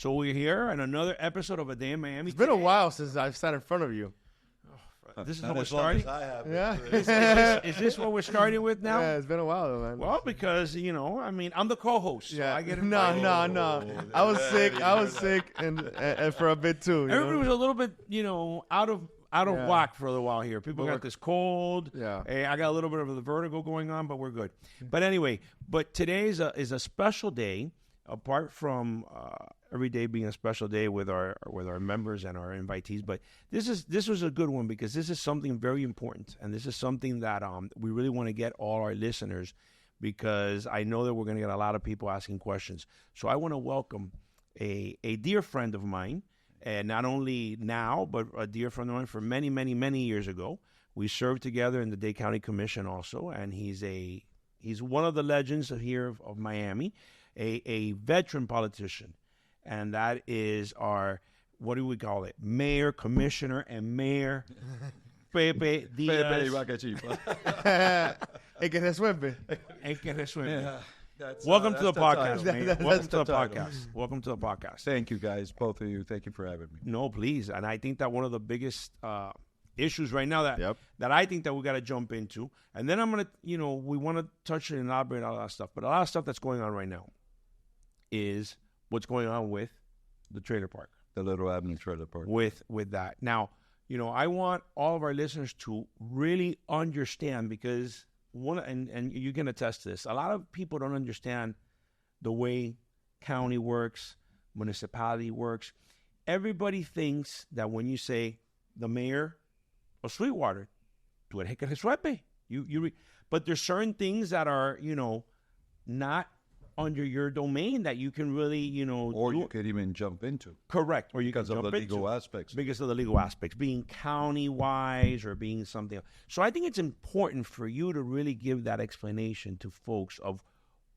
So we're here on another episode of A Day in Miami. It's been a while since I've sat in front of you. This is what we're starting? Yeah. Is this what we're starting with now? Yeah, it's been a while, though, man. Well, because, I'm the co-host. So Yeah. I get No. I was sick, and for a bit, too. Everybody was a little bit, out of whack for a little while here. People got this cold. Yeah. I got a little bit of the vertigo going on, but we're good. But anyway, today is a special day, apart from every day being a special day with our members and our invitees. But this was a good one because this is something very important, and this is something that we really want to get all our listeners, because I know that we're going to get a lot of people asking questions. So I want to welcome a dear friend of mine, and not only now, but a dear friend of mine for many, many, many years ago. We served together in the Dade County Commission also, and he's one of the legends here of Miami, a veteran politician, and that is our, what do we call it, Mayor, Commissioner, and Mayor Pepe Diaz. El que resuelve. El que resuelve. Yeah, Welcome to the podcast, title. Mayor. Welcome to the podcast. Welcome to the podcast. Thank you, guys, both of you. Thank you for having me. No, please. And I think that one of the biggest issues right now that I think that we got to jump into, and then I'm going to, we want to touch and elaborate on all that stuff, but a lot of stuff that's going on right now is what's going on with the trailer park. The Little Avenue Trailer Park. With that. Now, I want all of our listeners to really understand, because and you can attest to this, a lot of people don't understand the way county works, municipality works. Everybody thinks that when you say the mayor of Sweetwater, tú eres el que resuelve. But there's certain things that are, not under your domain that you can really, or you could even jump into. Correct. Or you because can of jump the legal into. aspects. Because of the legal aspects, being county-wise or being something else. So I think it's important for you to really give that explanation to folks of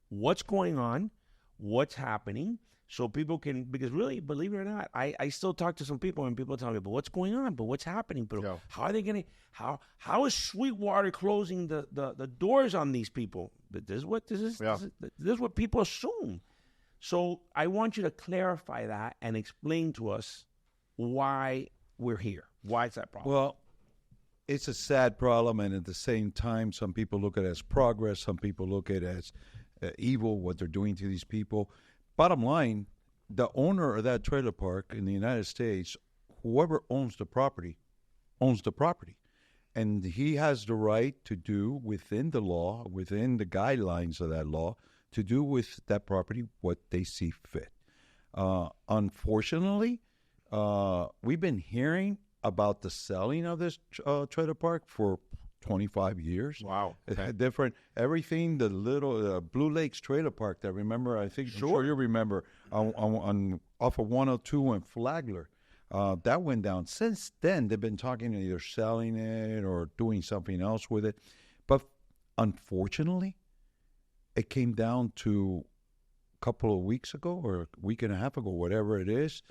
what's going on, what's happening, so people can, because really, believe it or not, I still talk to some people and people tell me, but what's going on? But what's happening? But how are they going to, how is Sweetwater closing the doors on these people? But this is what people assume. So I want you to clarify that and explain to us why we're here. Why is that problem? Well, it's a sad problem, and at the same time, some people look at it as progress. Some people look at it as evil, what they're doing to these people. Bottom line, the owner of that trailer park in the United States, whoever owns the property. And he has the right to do within the law, within the guidelines of that law, to do with that property what they see fit. Unfortunately, we've been hearing about the selling of this trailer park for 25 years. Wow. Okay. Different, everything, the little Blue Lakes trailer park that I'm sure you remember, on off of 102 and Flagler. That went down. Since then, they've been talking either selling it or doing something else with it. But unfortunately, it came down to a couple of weeks ago or a week and a half ago, whatever it is,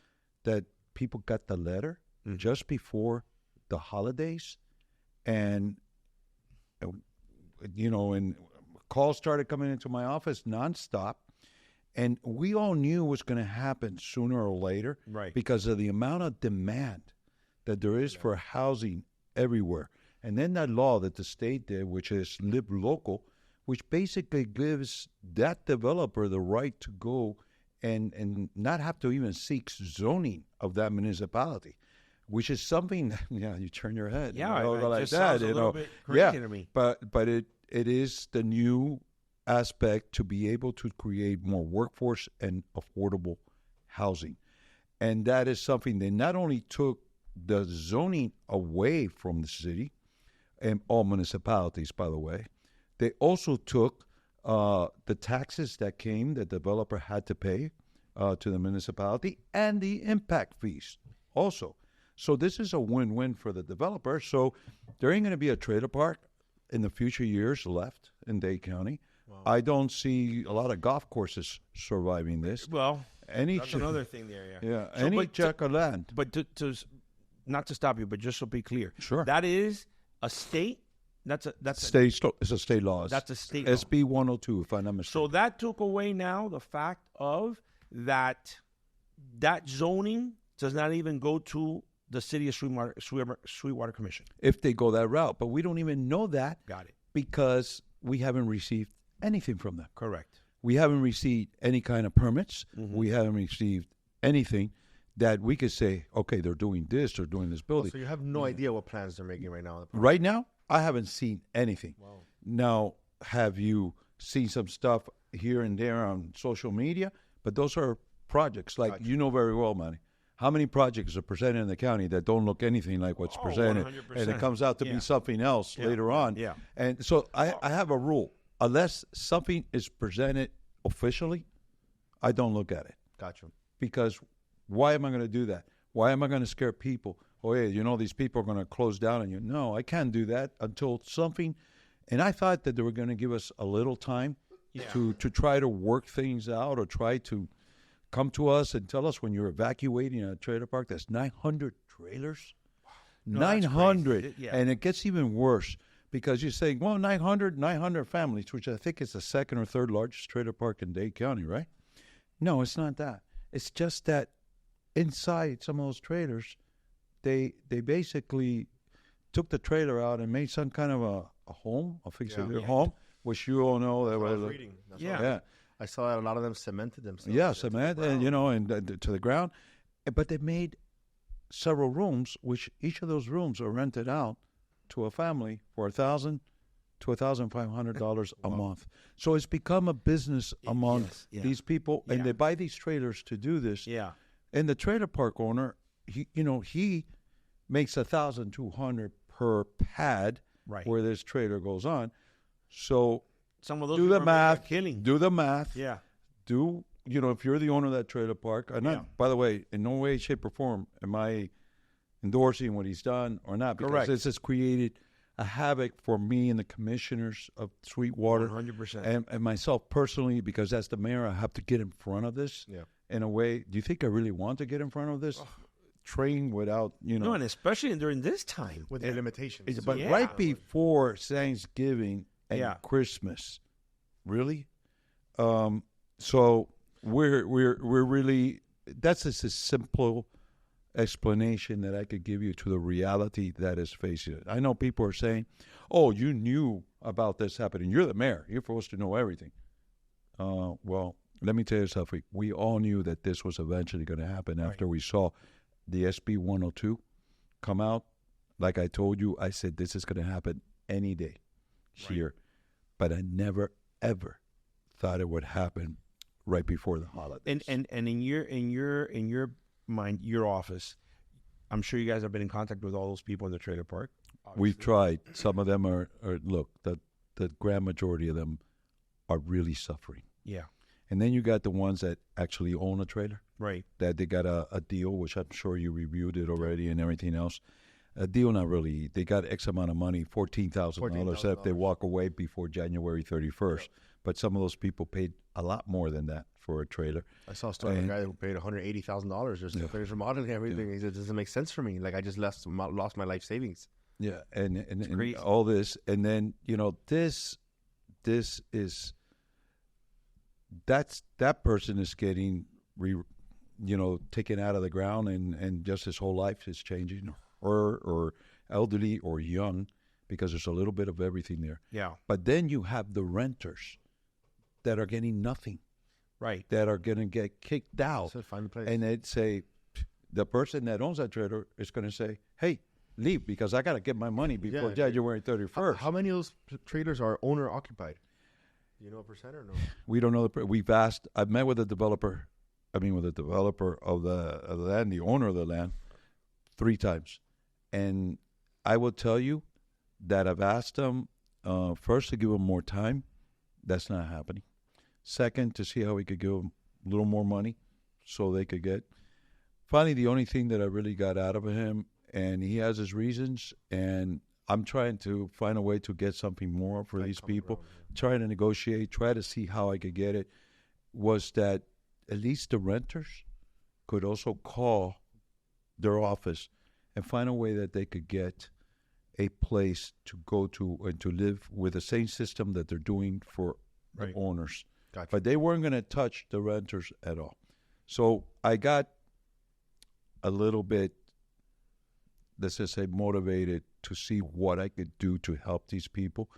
that people got the letter just before the holidays. And and calls started coming into my office nonstop, and we all knew it was going to happen sooner or later, right? Because of the amount of demand that there is for housing everywhere. And then that law that the state did, which is Live Local, which basically gives that developer the right to go and not have to even seek zoning of that municipality. Which is something that, you turn your head. Yeah, it like just sounds a little bit crazy to me. But it is the new aspect to be able to create more workforce and affordable housing. And that is something they not only took the zoning away from the city, and all municipalities, by the way, they also took the taxes that the developer had to pay to the municipality, and the impact fees also. So this is a win-win for the developer. So there ain't going to be a trailer park in the future years left in Dade County. Wow. I don't see a lot of golf courses surviving this. Well, that's another thing there. Yeah, so, any check of land. But to not to stop you, but just to be clear, sure, that is a state. That's it's a state law. That's a state SB 102, if I'm not mistaken. So that took away now the fact of that that zoning does not even go to the city of Sweetwater Commission. If they go that route. But we don't even know that. Got it. Because we haven't received anything from them. Correct. We haven't received any kind of permits. Mm-hmm. We haven't received anything that we could say, okay, they're doing this, they're doing this building. So you have no idea what plans they're making right now. Right now, I haven't seen anything. Wow. Now, have you seen some stuff here and there on social media? But those are projects, like Gotcha. you know very well, Manny. How many projects are presented in the county that don't look anything like what's presented, 100%. and it comes out to be something else later on? Yeah. And so I have a rule: unless something is presented officially, I don't look at it. Gotcha. Because why am I going to do that? Why am I going to scare people? Oh, yeah, these people are going to close down on you. No, I can't do that until something. And I thought that they were going to give us a little time to try to work things out, or try to come to us and tell us when you're evacuating a trailer park. That's 900 trailers. No, 900. Yeah. And it gets even worse because you're saying, well, 900 families, which I think is the second or third largest trailer park in Dade County, right? No, it's not that. It's just that inside some of those trailers, they basically took the trailer out and made some kind of a home, a fixed-tier home, which you all know. That I was was reading. That's Yeah. what I saw a lot of them cemented themselves. Yeah, into the cement, ground. and to the ground. But they made several rooms, which each of those rooms are rented out to a family for $1,000 to $1,500 a month. So it's become a business among these people, and they buy these trailers to do this. Yeah. And the trailer park owner, he makes $1,200 per pad where this trailer goes on. So Some of those do the people are math. killing. Do the math. Yeah. If you're the owner of that trailer park, and by the way, in no way, shape, or form am I endorsing what he's done or not, because Correct. this has created a havoc for me and the commissioners of Sweetwater 100%. and myself personally, because as the mayor, I have to get in front of this in a way. Do you think I really want to get in front of this? Train without, No, and especially during this time. with their limitations. But right before Thanksgiving and Christmas, really. So we're really, that's just a simple explanation that I could give you to the reality that is facing it. I know people are saying, "Oh, you knew about this happening. You're the mayor. You're supposed to know everything." Well, let me tell you something. We all knew that this was eventually going to happen after we saw the SB 102 come out. Like I told you, I said this is going to happen any day here, but I never ever thought it would happen right before the holidays. And in your mind, your office, I'm sure you guys have been in contact with all those people in the trailer park. We've tried. Some of them are look, the grand majority of them are really suffering. Yeah. And then you got the ones that actually own a trailer. Right. That they got a deal, which I'm sure you reviewed it already and everything else. A deal, not really. They got X amount of money, $14,000 if they walk away before January 31st. Yeah. But some of those people paid a lot more than that for a trailer. I saw a story of a guy who paid $180,000 just to finish remodeling everything. He said, it doesn't make sense for me. Like, I just lost my life savings. Yeah, and all this. And then, this is, that person is getting, taken out of the ground, and just his whole life is changing, or elderly or young, because there's a little bit of everything there. Yeah. But then you have the renters that are getting nothing. Right. That are going to get kicked out. So find the place. And they'd say, the person that owns that trailer is going to say, hey, leave, because I got to get my money before January 31st. How many of those trailers are owner occupied? Do you know a percent or no? We don't know. We've asked. I've met with the developer. Of the land, the owner of the land, 3 times. And I will tell you that I've asked them, first, to give them more time. That's not happening. Second, to see how we could give them a little more money so they could get. Finally, the only thing that I really got out of him, and he has his reasons, and I'm trying to find a way to get something more for these people, trying to negotiate, try to see how I could get it, was that at least the renters could also call their office and find a way that they could get a place to go to and to live with the same system that they're doing for the owners. Gotcha. But they weren't going to touch the renters at all. So I got a little bit, let's just say, motivated to see what I could do to help these people.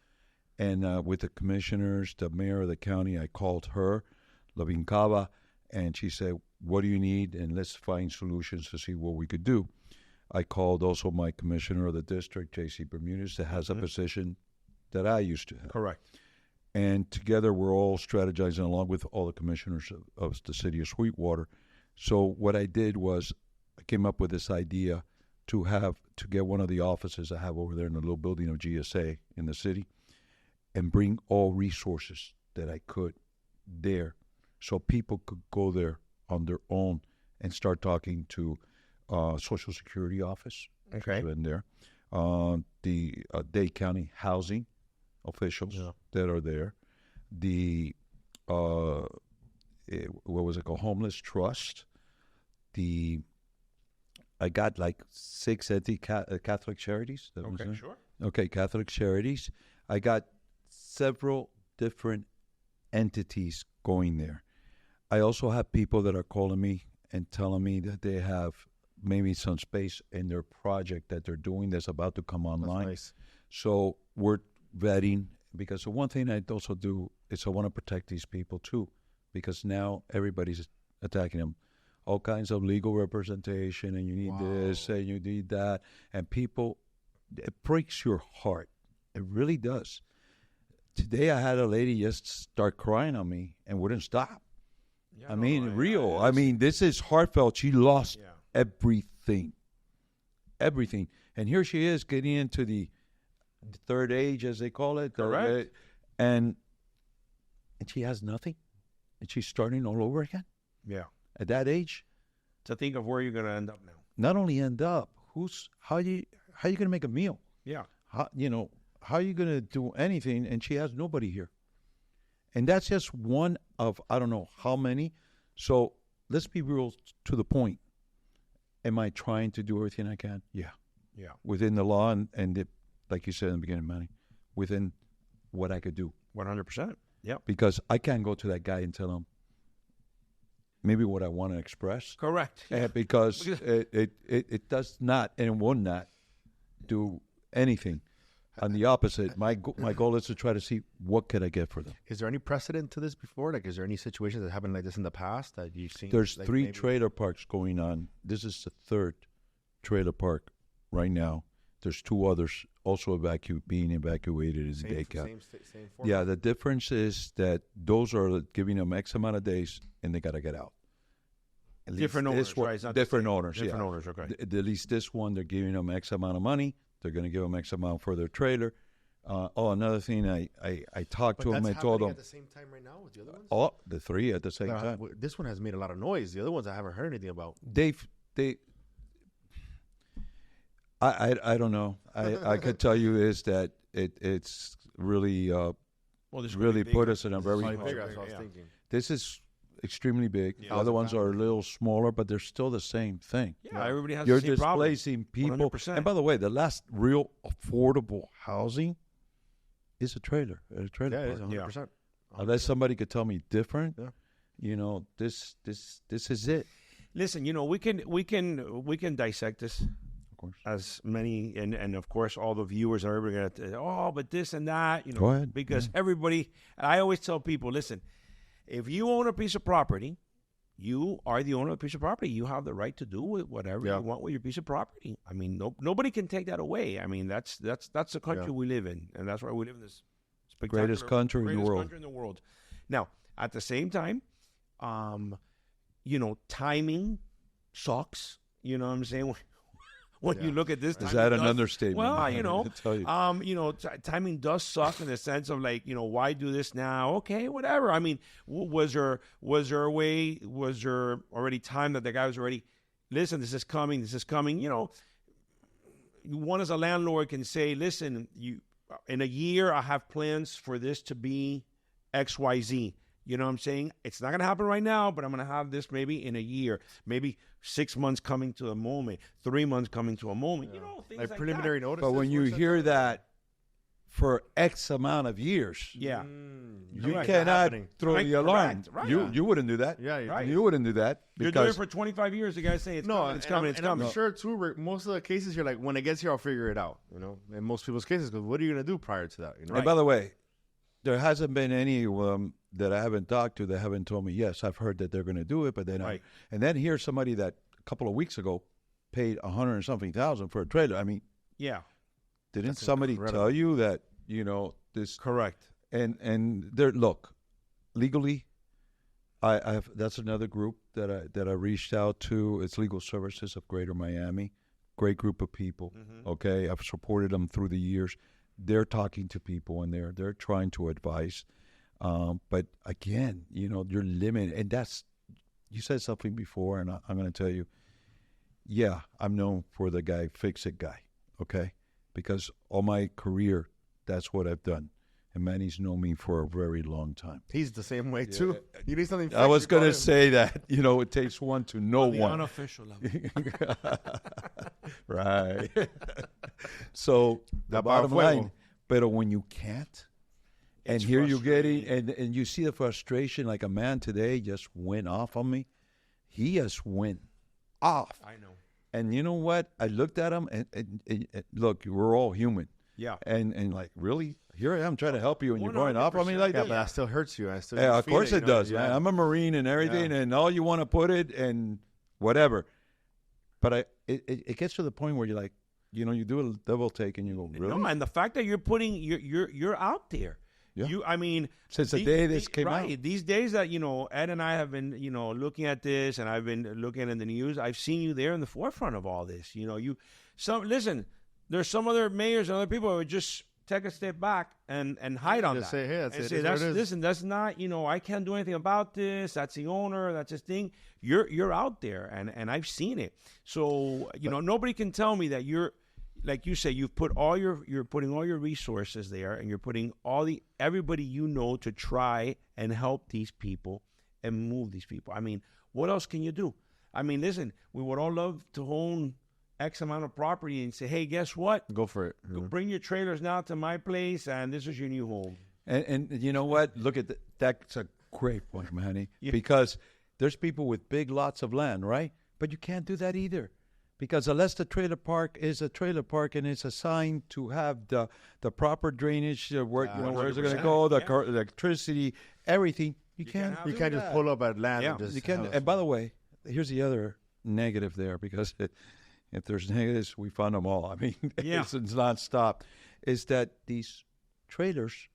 And with the commissioners, the mayor of the county, I called her, La Vincaba, and she said, what do you need? And let's find solutions to see what we could do. I called also my commissioner of the district, J.C. Bermudez, that has a position that I used to have. Correct. And together we're all strategizing along with all the commissioners of the city of Sweetwater. So what I did was I came up with this idea to get one of the offices I have over there in the little building of GSA in the city and bring all resources that I could there so people could go there on their own and start talking to Social Security office. Okay. In there. The Dade County housing officials that are there. The, what was it called? Homeless Trust. I got like 6 Catholic charities. Okay, sure. Okay, Catholic charities. I got several different entities going there. I also have people that are calling me and telling me that they have maybe some space in their project that they're doing that's about to come online. That's nice. So we're vetting, because the one thing I also do is I want to protect these people too, because now everybody's attacking them. All kinds of legal representation, and you need this, and you need that. And people, it breaks your heart. It really does. Today I had a lady just start crying on me and wouldn't stop. Yeah, I mean, this is heartfelt. She lost everything. Everything. And here she is getting into the third age, as they call it. Correct. And she has nothing. And she's starting all over again. Yeah. At that age. To think of where you're going to end up now. Not only end up, how are you going to make a meal? Yeah. How are you going to do anything? And she has nobody here. And that's just one of, I don't know how many. So let's be real to the point. Am I trying to do everything I can? Yeah. Yeah. Within the law and like you said in the beginning, Manny, within what I could do. 100%. Yeah. Because I can't go to that guy and tell him maybe what I want to express. Correct. Because it does not and will not do anything. On the opposite, my goal is to try to see what could I get for them. Is there any precedent to this before? Like, is there any situations that happened like this in the past that you've seen? There's like 3 trailer parks going on. This is the 3rd trailer park right now. There's 2 others also being evacuated in Dade County. Same format? Yeah, the difference is that those are giving them X amount of days and they got to get out. Different owners, right? It's not Different owners, Different owners, okay. At least this one, they're giving them X amount of money. They're going to give them X amount for their trailer. Another thing, I talked to them. I told them. At the same time right now with the other ones? Oh, the 3 at the same time. This one has made a lot of noise. The other ones I haven't heard anything about. I don't know. I could tell you is that it's really really put us in a very. That's what I was thinking. This is extremely big. Yeah. The other ones are a little smaller, but they're still the same thing. Yeah, everybody has You're the same problem. displacing people. 100%. And by the way, the last real affordable housing is a trailer. A trailer Yeah, it park. is 100%. Unless somebody could tell me different, Yeah. This is it. Listen, we can dissect this. Of course. As many and of course all the viewers are everybody gonna but this and that, Go ahead. because everybody. I always tell people, listen, if you own a piece of property, you are the owner of the piece of property. You have the right to do with whatever you want with your piece of property. I mean, nobody can take that away. I mean, that's the country we live in, and that's why we live in this spectacular Greatest country in the world. Now, at the same time, timing sucks. You know what I'm saying? When you look at this, is that an understatement? Well, I tell you. timing does suck in the sense of like, why do this now? Okay, whatever. I mean, was there already time that the guy was already, listen, this is coming. One as a landlord can say, listen, in a year I have plans for this to be X, Y, Z. You know what I'm saying? It's not going to happen right now, but I'm going to have this maybe in a year, maybe 6 months coming to a moment, 3 months coming to a moment. Things like preliminary that. notice. But when you hear that for X amount of years. Yeah. You Correct. cannot Happening. throw Right, the alarm. correct, right. You wouldn't do that. Yeah, Right. You wouldn't do that You're doing it because for 25 years. The guys say it's coming, it's coming, it's and coming. I'm sure too. Most of the cases, you're like, when it gets here, I'll figure it out. You know, in most people's cases, because what are you gonna do prior to that? You know, And by the way, there hasn't been any that I haven't talked to that haven't told me, yes, I've heard that they're going to do it, but then Right. and then here's somebody that a couple of weeks ago paid $100 and something thousand for a trailer. I mean, Yeah. didn't That's somebody incredible. tell you that, this Correct. and there, look, legally, I have, that's another group that I reached out to. It's Legal Services of Greater Miami. Great group of people. Mm-hmm. Okay, I've supported them through the years. They're talking to people and they're trying to advise. But again, you're limited, and that's, you said something before, and I'm going to tell you. Yeah, I'm known for the guy, fix-it guy. Okay, because all my career, that's what I've done. And Manny's known me for a very long time. he's the same way too. You need something. I fixed, was you call going to him. say that, it takes one to know The one. unofficial level. Right. So the La bottom Fuego. line, but when you can't, and It's here you're getting, frustrating. and you see the frustration, like a man today just went off on me. He just went off. I know. And you know what? I looked at him, and look, we're all human. Yeah. And like, really? Here I am trying to help you, and you're going off on me 100%. like Yeah, that? but that still hurts you. I still Yeah, you of feel course you it know? does, Yeah. man. I'm a Marine and everything, and all you want to put it and whatever. But it gets to the point where you're like, you do a double take and you go, really? No, and the fact that you're putting you're out there. Yeah. I mean, Since the day this came right, out. these days that Ed and I have been looking at this, and I've been looking in the news. I've seen you there in the forefront of all this. Listen. There's some other mayors and other people who would just take a step back and hide on Just that. say, hey, that's and it. say, It's what it is. listen, that's not, I can't do anything about this. That's the owner. That's his thing. You're out there, and I've seen it. So nobody can tell me that you're, like you say, you're putting all your resources there, and you're putting everybody to try and help these people and move these people. I mean, what else can you do? I mean, listen, we would all love to own X amount of property and say, hey, guess what? Go for it. Go bring your trailers now to my place, and this is your new home. And you know what? Look at that's a great point, Manny. Yeah. Because there's people with big lots of land, right? But you can't do that either. Because unless the trailer park is a trailer park and it's assigned to have the proper drainage, where's it going to 100%, go, the yeah. electricity, everything, you can't can't. have You do can't just that. pull up at land Yeah, and just. You can. have- And by the way, here's the other negative there, because if there's negatives, we found them all. I mean, Yeah. it's nonstop. Is that these trailers,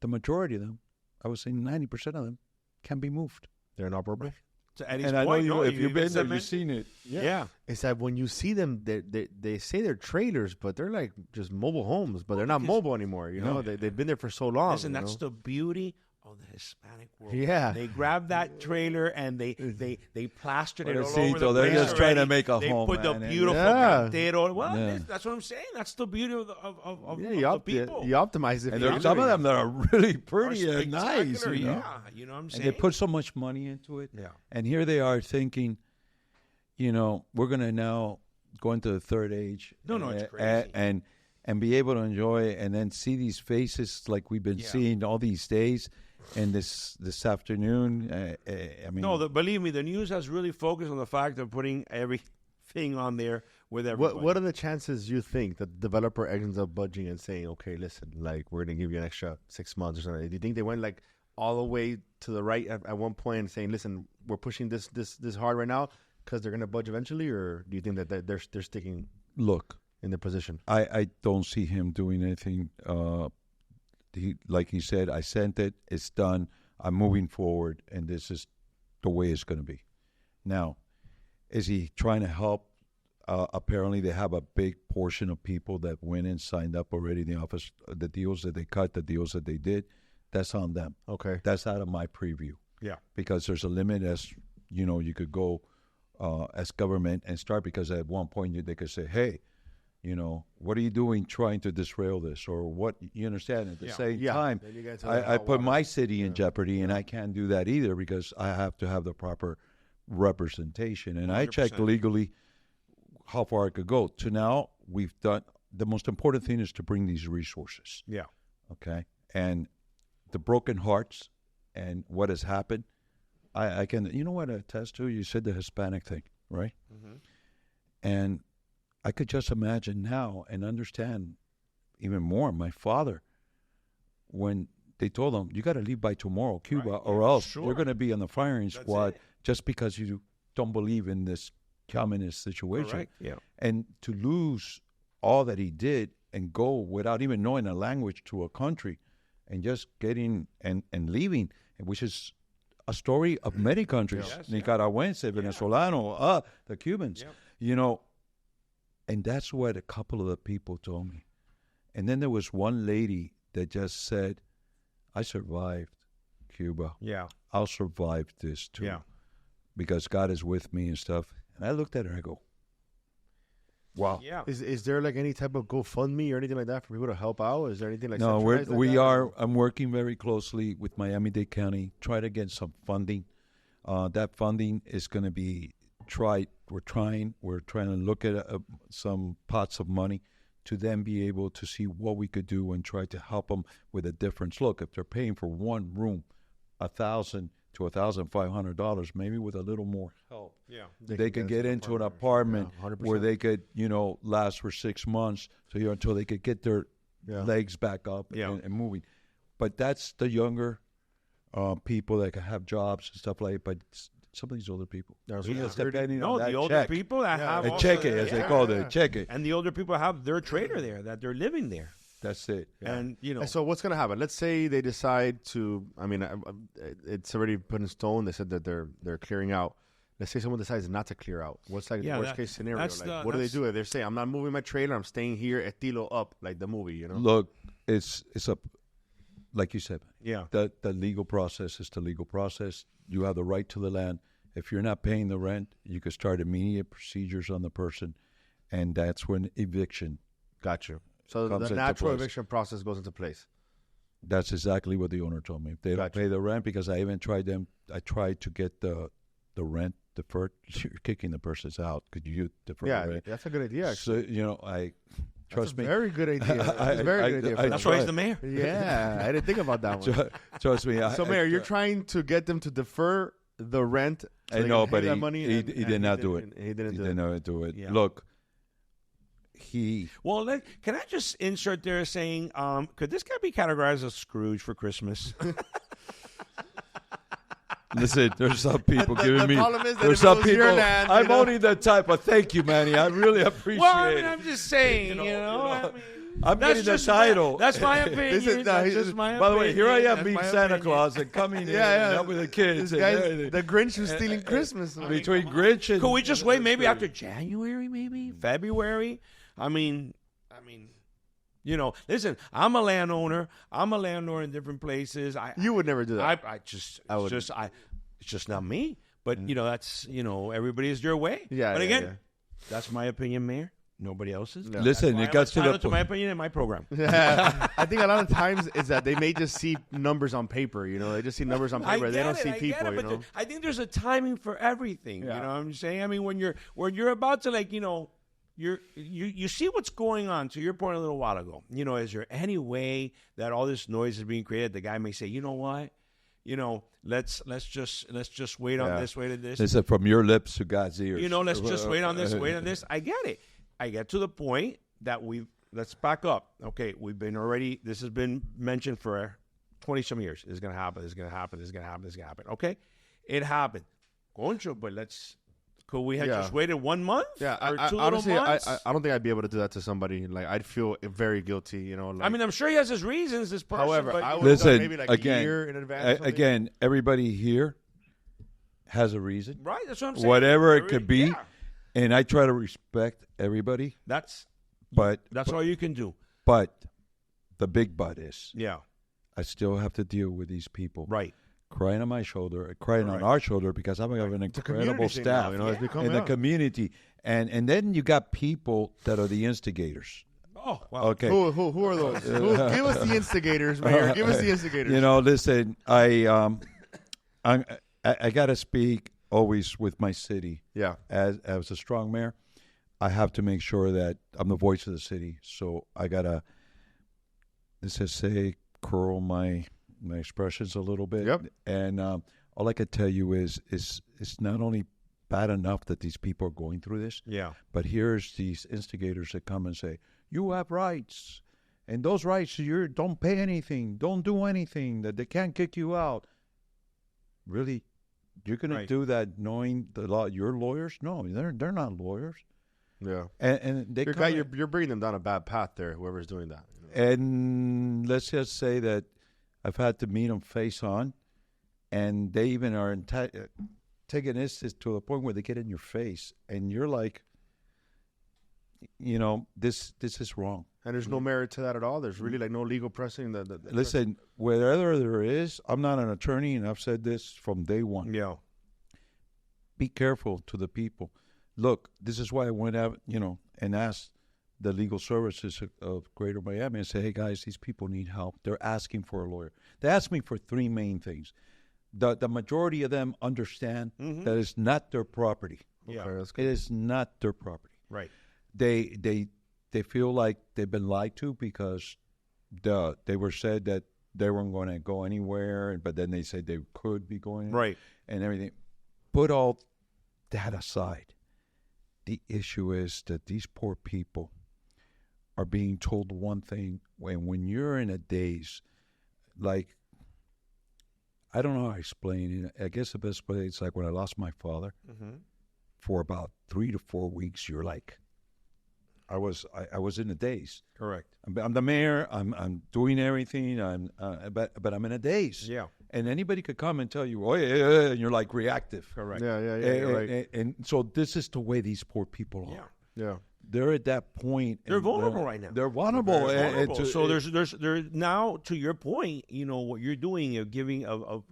the majority of them, I would say 90% of them, can be moved. They're inoperable. To Eddie's And I know point, you, if you've been there, said, you've seen it. Yeah. It's that when you see them, they say they're trailers, but they're like just mobile homes, but they're not because- mobile anymore. They've been there for so long. Listen, that's the beauty of the Hispanic world. Yeah. They grab that trailer and they plastered it all over Pobrecito, the they're place just trying to already. make a they home, put the man, and- beautiful Yeah. candid. Well, Yeah. that's what I'm saying. That's the beauty of yeah, the people. you optimize it. And for there's some of them that are really Are pretty and nice. spectacular, You know? Yeah, you know what I'm saying? And they put so much money into it. Yeah. And here they are thinking, we're going to now go into the third age. No, it's and, crazy. And be able to enjoy it and then see these faces like we've been Yeah. seeing all these days. And this afternoon, I mean, No, believe me, the news has really focused on the fact of putting everything on there with everybody. What are the chances you think that the developer ends up budging and saying, okay, listen, like we're going to give you an extra 6 months or something? Do you think they went like all the way to the right at one point and saying, listen, we're pushing this hard right now because they're going to budge eventually? Or do you think that they're sticking look, in their position? I don't see him doing anything. Like he said, I sent it. It's done. I'm moving forward, and this is the way it's going to be. Now, is he trying to help? Apparently, they have a big portion of people that went and signed up already in the office. The deals that they cut, the deals that they did, that's on them. Okay. That's out of my preview. Yeah. Because there's a limit as, you could go as government and start, because at one point they could say, hey, what are you doing trying to disrail this? Or what, you understand? At the same time, Then you gotta tell them I how put water- my city in jeopardy, and I can't do that either because I have to have the proper representation. And I checked 100%. legally how far I could go. To now, we've done, the most important thing is to bring these resources. Yeah. okay, and the broken hearts and what has happened. I can, you know what I attest to? You said the Hispanic thing, right? Mm-hmm. And I could just imagine now and understand even more my father when they told him, you got to leave by tomorrow, Cuba, Right, or yeah, else sure. you're going to be on the firing That's squad it. just because you don't believe in this communist situation. Correct. Yeah. And to lose all that he did and go without even knowing a language to a country and just getting and leaving, which is a story of many countries, Yes, yeah. Nicaragüense, Venezolano, the Cubans, Yeah. you know. And that's what a couple of the people told me. And then there was one lady that just said, I survived Cuba. Yeah. I'll survive this too. Yeah. Because God is with me and stuff. And I looked at her and I go, wow. Yeah. Is there like any type of GoFundMe or anything like that for people to help out? Is there anything like No, centralized like we that? are. I'm working very closely with Miami-Dade County, try to get some funding. That funding is going to be tried. We're trying to look at some pots of money to then be able to see what we could do and try to help them with a difference. Look, if they're paying for one room, $1,000 to $1,500, maybe with a little more help, Yeah. they could get into an apartment Yeah, 100%. where they could, last for 6 months, until they could get their legs back up Yeah. and moving. But that's the younger people that can have jobs and stuff like that. But some of these older people, Yeah, so it's yeah. depending No, on that the older check. people that have A also check it, their- as they yeah. call it, check it. And the older people have their trader there, that they're living there. That's it. And, And so what's going to happen? Let's say they decide to. I mean, it's already put in stone. They said that they're clearing out. Let's say someone decides not to clear out. What's like Yeah, the worst case scenario? that's Like, the- what do they that's- do? They're saying, I'm not moving my trailer. I'm staying here. Estilo up, like the movie. You know. Look, it's a, like you said, yeah. the legal process is the legal process. You have the right to the land. If you're not paying the rent, you could start immediate procedures on the person, and that's when eviction. Got you. So Comes the into natural place. eviction process goes into place. That's exactly what the owner told me. If they don't Gotcha. pay the rent, because I even tried them. I tried to get the rent deferred. You're kicking the persons out. Could you defer Yeah, the rent? that's a good idea. Actually. So trust me. Very good idea. That's a very good idea. I- for That's them. why he's the mayor. Yeah, I didn't think about that one. Trust me. So, Mayor, you're trying to get them to defer the rent. So I they know, can pay but that he, money he, and- he and did not do it. He didn't He do did it. not do it. Yeah. Look, Well, can I just insert there saying, could this guy be categorized as Scrooge for Christmas? listen, there's some people giving the me. problem is that There's if it some was your people. land, I'm you know. only the type. But thank you, Manny. I really appreciate well, I mean, it. I'm just saying, I'm that's getting the just title. That's my opinion. This is- no, That's he's- just my By the way, here I opinion. am That's being my Santa opinion. Claus and coming in Yeah, and helping the kids. This and guy's everything. the Grinch who's stealing Christmas. Between Grinch and Could we just wait maybe after January, maybe February? I mean, listen, I'm a landowner. I'm a landlord in different places. You would never do that. It's just not me. But that's everybody is their way. Yeah, But yeah, again, yeah. that's my opinion, Mayor. Nobody else's. No. Listen, Why it I'm got to the entitled to my point. opinion in my program. I think a lot of times is that they may just see numbers on paper. They just see numbers on paper. They don't see people. I think there's a timing for everything. Yeah. You know what I'm saying? I mean, when you're about to you see what's going on. To your point a little while ago, is there any way that all this noise is being created? The guy may say, you know what? Let's just wait on this, wait on this. Listen, from your lips to God's ears. Let's just wait on this, wait on this. I get it. I get to the point that let's back up. Okay, this has been mentioned for 20 some years. This is going to happen, this is going to happen, this is going to happen, this is going to happen. Okay, it happened. Concho, but could we have just waited 1 month? Yeah, or two honestly, little months? I don't think I'd be able to do that to somebody. Like, I'd feel very guilty. I mean, I'm sure he has his reasons, this person. however, but I would Listen, have maybe like again, a year in advance. or something. again, everybody here has a reason. Mm-hmm. right, that's what I'm saying. Whatever it could be. Yeah. And I try to respect everybody, That's but all you can do. but the big but is Yeah, I still have to deal with these people right. crying on my shoulder, crying on our shoulder because I'm having an incredible community thing staff now, it's become in the community, and then you got people that are the instigators. Oh, wow. Okay, Who are those? Give us the instigators, Mayor. Give us the instigators. Listen, I got to speak always with my city. Yeah. As a strong mayor, I have to make sure that I'm the voice of the city. So I gotta. let's just say, curl my expressions a little bit. Yep. And all I can tell you is it's not only bad enough that these people are going through this, Yeah. but here's these instigators that come and say, you have rights, and those rights, you don't pay anything, don't do anything, that they can't kick you out. Really? You're going to do that knowing the law? Your lawyers? No, they're not lawyers. Yeah. And they You're bringing them down a bad path there, whoever's doing that. And let's just say that I've had to meet them face on, and they even are taking this to the point where they get in your face, and you're like, this is wrong. And there's no merit to that at all. There's really like no legal precedent. Listen, wherever there is, I'm not an attorney, and I've said this from day one. Yeah. Be careful to the people. Look, this is why I went out, and asked the legal services of Greater Miami and say, hey, guys, these people need help. They're asking for a lawyer. They asked me for three main things. The majority of them understand that it's not their property. Yeah. Okay, that's It good. is not their property. Right. They feel like they've been lied to because they were said that they weren't going to go anywhere, but then they said they could be going Right. and everything. Put all that aside. The issue is that these poor people are being told one thing when you're in a daze, like, I don't know how to explain it. I guess the best way is like when I lost my father. Mm-hmm. For about 3 to 4 weeks, you're like, I was in a daze. Correct. I'm the mayor. I'm doing everything. But I'm in a daze. Yeah. And anybody could come and tell you, oh yeah, and you're like reactive. Correct. Yeah, you're right. And so this is the way these poor people are. Yeah. Yeah. They're at that point. They're and vulnerable right now. They're vulnerable. Very and vulnerable. So there's now, to your point, what you're doing of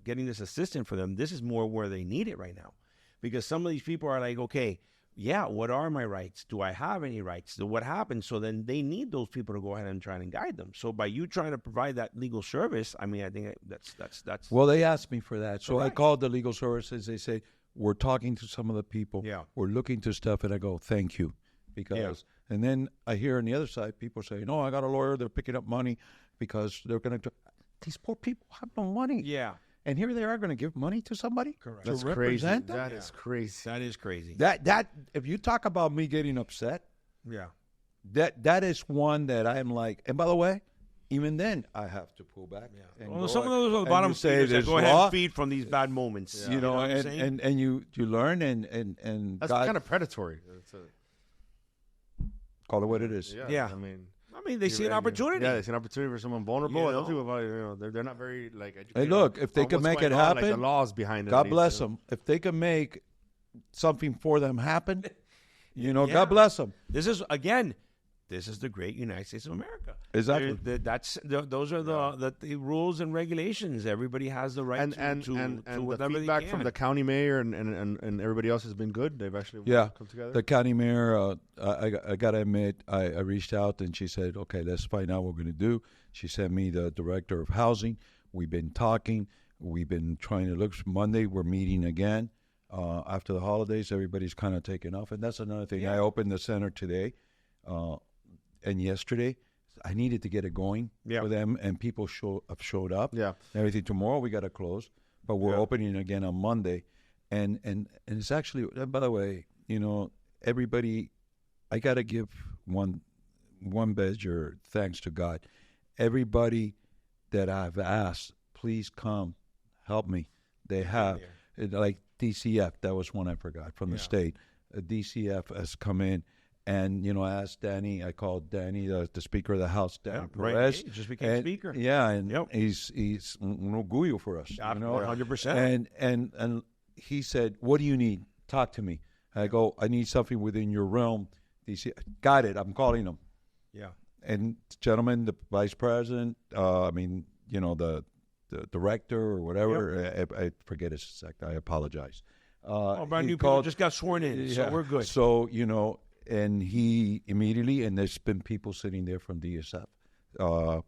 getting this assistance for them. This is more where they need it right now, because some of these people are like, okay, yeah, what are my rights? Do I have any rights? What happens? So then they need those people to go ahead and try and guide them. So by you trying to provide that legal service, I mean, I think that's Well, they asked me for that, so Correct. I called the legal services. They say we're talking to some of the people. Yeah. We're looking to stuff, and I go, thank you, because. And then I hear on the other side people say, no, I got a lawyer. They're picking up money because they're going to. These poor people have no money. yeah. And here they are going to give money to somebody. Correct. To That's crazy. represent them? That is crazy. That is crazy. That if you talk about me getting upset, Yeah. that is one that I'm like. And by the way, even then I have to pull back. Yeah. and Well, go some of like- those are the and bottom you say feeders that there's go ahead law, and feed from these bad moments. You know, what I'm saying? and you learn and That's God, kind of predatory. call it what it is. Yeah. I I mean, they see an opportunity. Yeah, they see an opportunity for someone vulnerable. You and know? those people probably, they're not very like educated. Hey, look, if they on can what's make going it on, like happen, the laws behind it. God at least, bless you know? them. If they can make something for them happen, Yeah. God bless them. This is again. This is the great United States of America. Exactly. Those are the rules and regulations. Everybody has the right And to the whatever they feedback can. from the county mayor and everybody else has been good. They've actually come together. The county mayor, I got to admit, I reached out and she said, okay, let's find out what we're going to do. She sent me the director of housing. We've been talking. We've been trying to look. Monday, we're meeting again. After the holidays, everybody's kind of taken off. And that's another thing. I opened the center today and yesterday. I needed to get it going for them, and people have showed up. Yeah. Everything. Tomorrow we got to close, but we're opening again on Monday. And it's actually, and by the way, everybody, I got to give one measure thanks to God. Everybody that I've asked, please come, help me. They have. Like DCF, that was one I forgot from the state. DCF has come in. And, I asked Danny, I called Danny, the Speaker of the House, Danny Perez. Right. He just became Speaker. Yeah, and he's un orgullo for us. 100%. And he said, what do you need? Talk to me. I go, I need something within your realm. Got it. I'm calling him. Yeah. And gentlemen, the vice president, the director or whatever, I forget his exact, I apologize. Brand new people just got sworn in, so we're good. So, and he immediately, and there's been people sitting there from DSF, So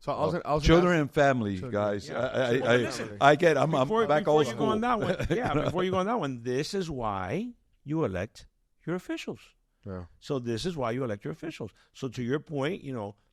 I was children and families, guys. Yeah. I'm back before old you school. go on that one, before you go on that one, this is why you elect your officials. Yeah. So this is why you elect your officials. So to your point,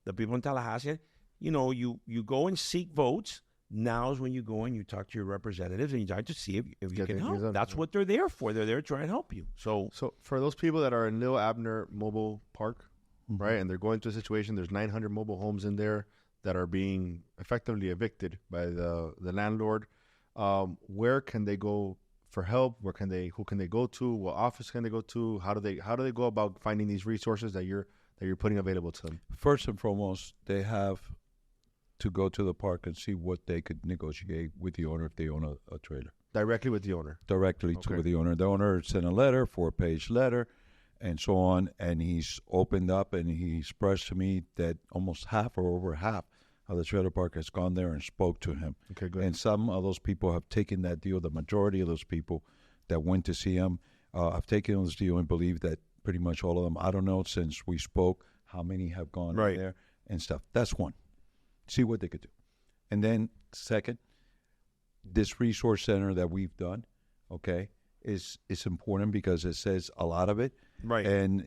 the people in Tallahassee, you go and seek votes. Now is when you go and you talk to your representatives and you try to see if you can help. That's what they're there for. They're there to try and help you. So for those people that are in Little Abner Mobile Park, right, and they're going through a situation, there's 900 mobile homes in there that are being effectively evicted by the landlord. Where can they go for help? Who can they go to? What office can they go to? How do they go about finding these resources that you're putting available to them? First and foremost, they have to go to the park and see what they could negotiate with the owner if they own a trailer. Directly with the owner. Directly to the owner. The owner sent a letter, 4-page letter, and so on. And he's opened up and he expressed to me that almost half or over half of the trailer park has gone there and spoke to him. Okay, good. And some of those people have taken that deal. The majority of those people that went to see him have taken this deal and believe that pretty much all of them. I don't know since we spoke how many have gone there and stuff. That's one. See what they could do. And then second, this resource center that we've done, okay, is important because it says a lot of it. Right. And,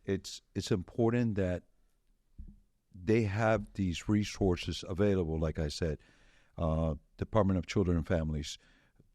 it's important that they have these resources available, like I said, Department of Children and Families,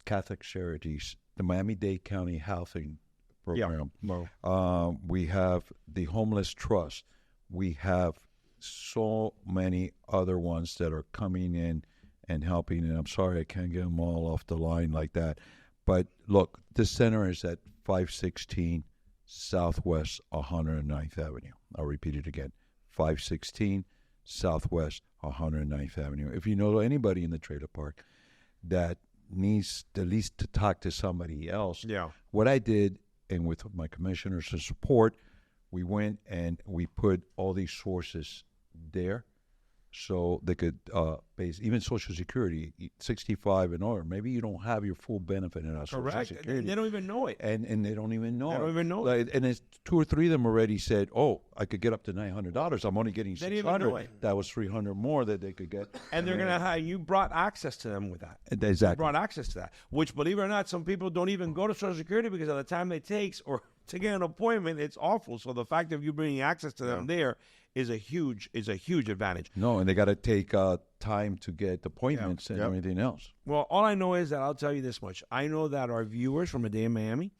Catholic Charities, the Miami-Dade County Housing Program. Yeah. We have the Homeless Trust. We have so many other ones that are coming in and helping. And I'm sorry I can't get them all off the line like that. But look, this center is at 516 Southwest 109th Avenue. I'll repeat it again. 516 Southwest 109th Avenue. If you know anybody in the trailer park that needs at least to talk to somebody else, what I did, and with my commissioners' support, we went and we put all these sources there so they could base, even Social Security, 65 and older. Maybe you don't have your full benefit in our Social Security. They don't even know it. And they don't even know They don't even know it. And it's 2 or 3 of them already said, I could get up to $900. I'm only getting $600. They didn't even know it. That was $300 more that they could get. And they're going to have, you brought access to them with that. Exactly. You brought access to that, which, believe it or not, some people don't even go to Social Security because of the time it takes or to get an appointment, it's awful. So the fact of you bringing access to them there is a huge advantage. No, and they got to take time to get appointments and everything else. Well, all I know is that I'll tell you this much. I know that our viewers from A Day in Miami,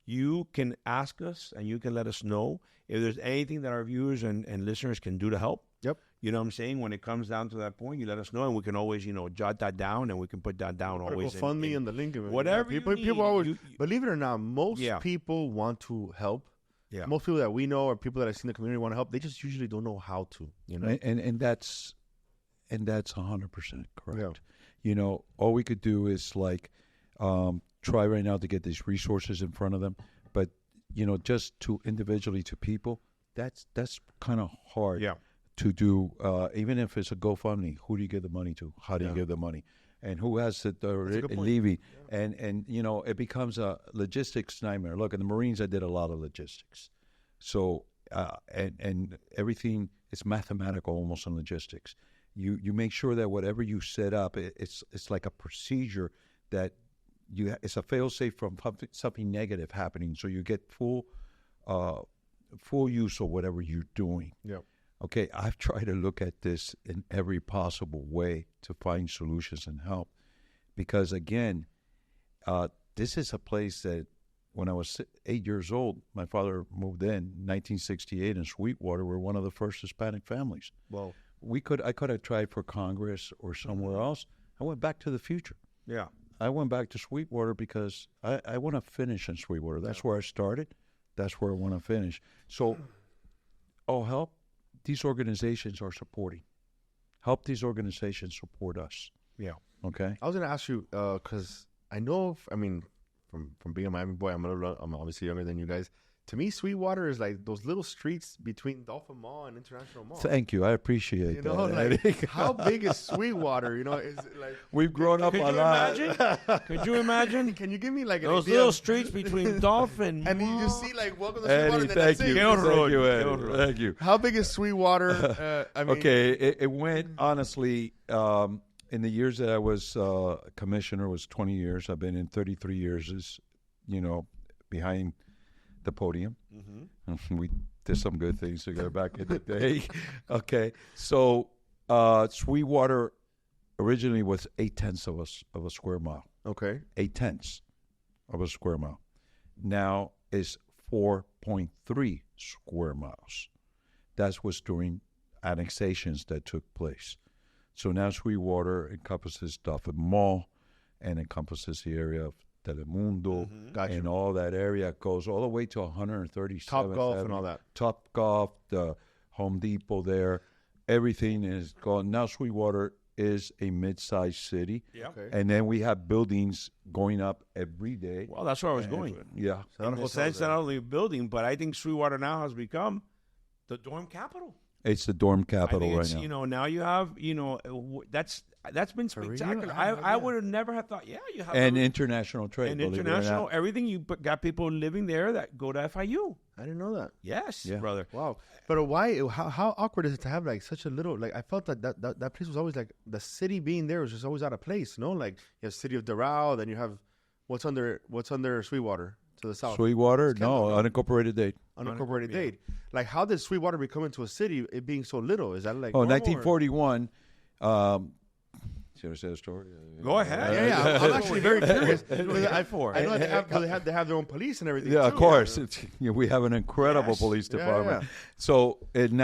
you can ask us and you can let us know if there's anything that our viewers and listeners can do to help. Yep. You know what I'm saying? When it comes down to that point, you let us know, and we can always, jot that down, and we can put that down always. Fund me in the link. Whatever people always, believe it or not, most people want to help. Yeah. Most people that we know or people that I see in the community want to help. They just usually don't know how to. And that's 100% correct. Yeah. All we could do is try right now to get these resources in front of them, but just to individually to people, that's kind of hard. Yeah. To do, even if it's a GoFundMe, who do you give the money to? How do you give the money? And who has the levy? Yeah. And it becomes a logistics nightmare. Look, in the Marines, I did a lot of logistics. So, and everything is mathematical almost in logistics. You make sure that whatever you set up, it's like a procedure that it's a fail-safe from something negative happening. So you get full use of whatever you're doing. Yeah. Okay, I've tried to look at this in every possible way to find solutions and help. Because, again, this is a place that when I was 8 years old, my father moved in 1968 in Sweetwater. We're one of the first Hispanic families. Well, I could have tried for Congress or somewhere else. I went back to the future. Yeah. I went back to Sweetwater because I want to finish in Sweetwater. That's where I started. That's where I want to finish. So, help. These organizations are supporting. Help these organizations support us. Yeah. Okay. I was going to ask you because I know, from being a Miami boy, I'm obviously younger than you guys. To me, Sweetwater is like those little streets between Dolphin Mall and International Mall. Thank you. I appreciate that. How big is Sweetwater? Is it like we've grown up a lot. Could you imagine? Can you give me like those little streets between Dolphin and you just see welcome to Sweetwater? Eddie, thank you, Eddie. Thank you. How big is Sweetwater? Okay, it went honestly. In the years that I was commissioner, was 20 years. I've been in 33 years. Behind the podium. Mm-hmm. We did some good things together back in the day. Okay, so Sweetwater originally was 0.8 of a square mile. Okay. 0.8 of a square mile. Now is 4.3 square miles. That was during annexations that took place. So now Sweetwater encompasses Duffin Mall and encompasses the area of Telemundo, and all that area goes all the way to 137th Top Golf Avenue. and all that. Top Golf, the Home Depot there, everything is gone. Now Sweetwater is a mid-sized city. Yeah. Okay. And then we have buildings going up every day. Well, that's where I was going. Yeah. In the sense that not only a building, but I think Sweetwater now has become the dorm capital. It's the dorm I capital think right it's, now. now you have, that's been spectacular. I would have never have thought, you have And international trade. and believe it or international, not. everything. You got people living there that go to FIU. I didn't know that. Yes, Yeah. brother. Wow. But why? How awkward is it to have like such a little? Like I felt that place was always like the city being there was just always out of place. No, like you have city of Doral, then you have what's under Sweetwater to the south. Sweetwater? It's No, Kendall, unincorporated date. unincorporated Yeah. date. Like how did Sweetwater become into a city? It being so little? Is that like Oh, normal, 1941. Should I say a story? Go ahead. Yeah, I'm actually very curious. I know they have their own police and everything. Yeah, too. of course. We have an incredible Yes. police Yeah, department. yeah. So in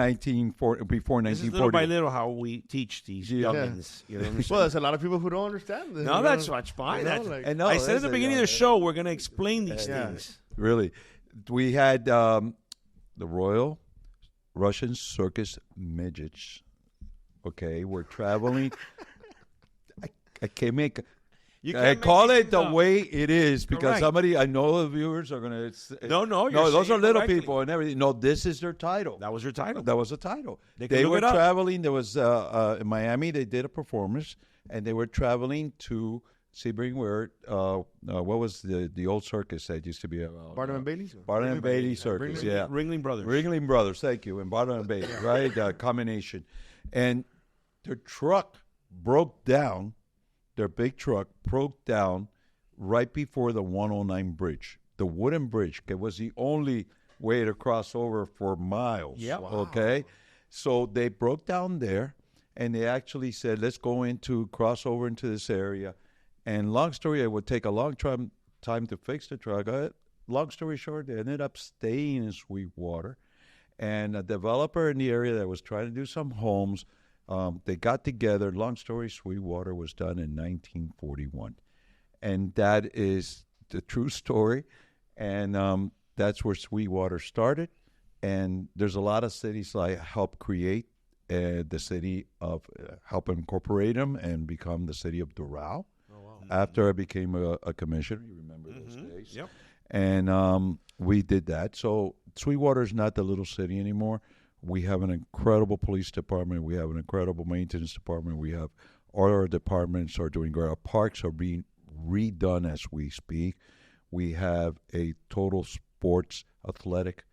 before This is little by 1940, little how we teach these Yeah. youngins. You know what I'm saying? Well, there's a lot of people who don't understand this. No, you that's know? fine. You know, That's- like- And no, I said at the listen, beginning of the show, we're going to explain these Yeah. things. really, we had the Royal Russian Circus Midgets. Okay, we're traveling. I can't make. You I can't call make it the up. way it is because Correct. somebody I know the viewers are gonna. No, no, you're those saying are little correctly. people and everything. No, this is their title. That was your title. That was a title. They can They look were it up. traveling. There was in Miami. They did a performance, and they were traveling to Sebring, where what was the old circus that used to be Barnum and Bailey's. Barnum and Bailey Circus. Yeah, Ringling Brothers. Ringling Brothers. Thank you, and Barnum and Bailey. Right, combination, and their truck broke down. Their big truck broke down right before the 109 bridge. The wooden bridge. It was the only way to cross over for miles. Yep. Wow. Okay. So they broke down there, and they actually said, let's cross over into this area. And long story, it would take a long time to fix the truck. Long story short, they ended up staying in Sweetwater. And a developer in the area that was trying to do some homes, they got together. Long story, Sweetwater was done in 1941. And that is the true story. And that's where Sweetwater started. And there's a lot of cities that help create the city of, help incorporate them and become the city of Doral. Oh, wow. After I became a commissioner, you remember those days. Yep. And we did that. So Sweetwater is not the little city anymore. We have an incredible police department. We have an incredible maintenance department. We have all our departments are doing great. Our parks are being redone as we speak. We have a total sports athletic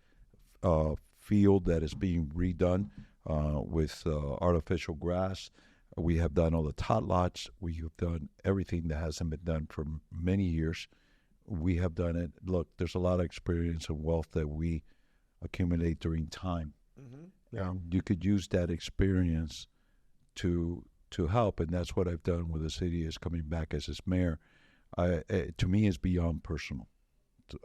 field that is being redone with artificial grass. We have done all the tot lots. We have done everything that hasn't been done for many years. We have done it. Look, there's a lot of experience and wealth that we accumulate during time. Yeah. You could use that experience to help, and that's what I've done with the city is coming back as its mayor. To me, it's beyond personal.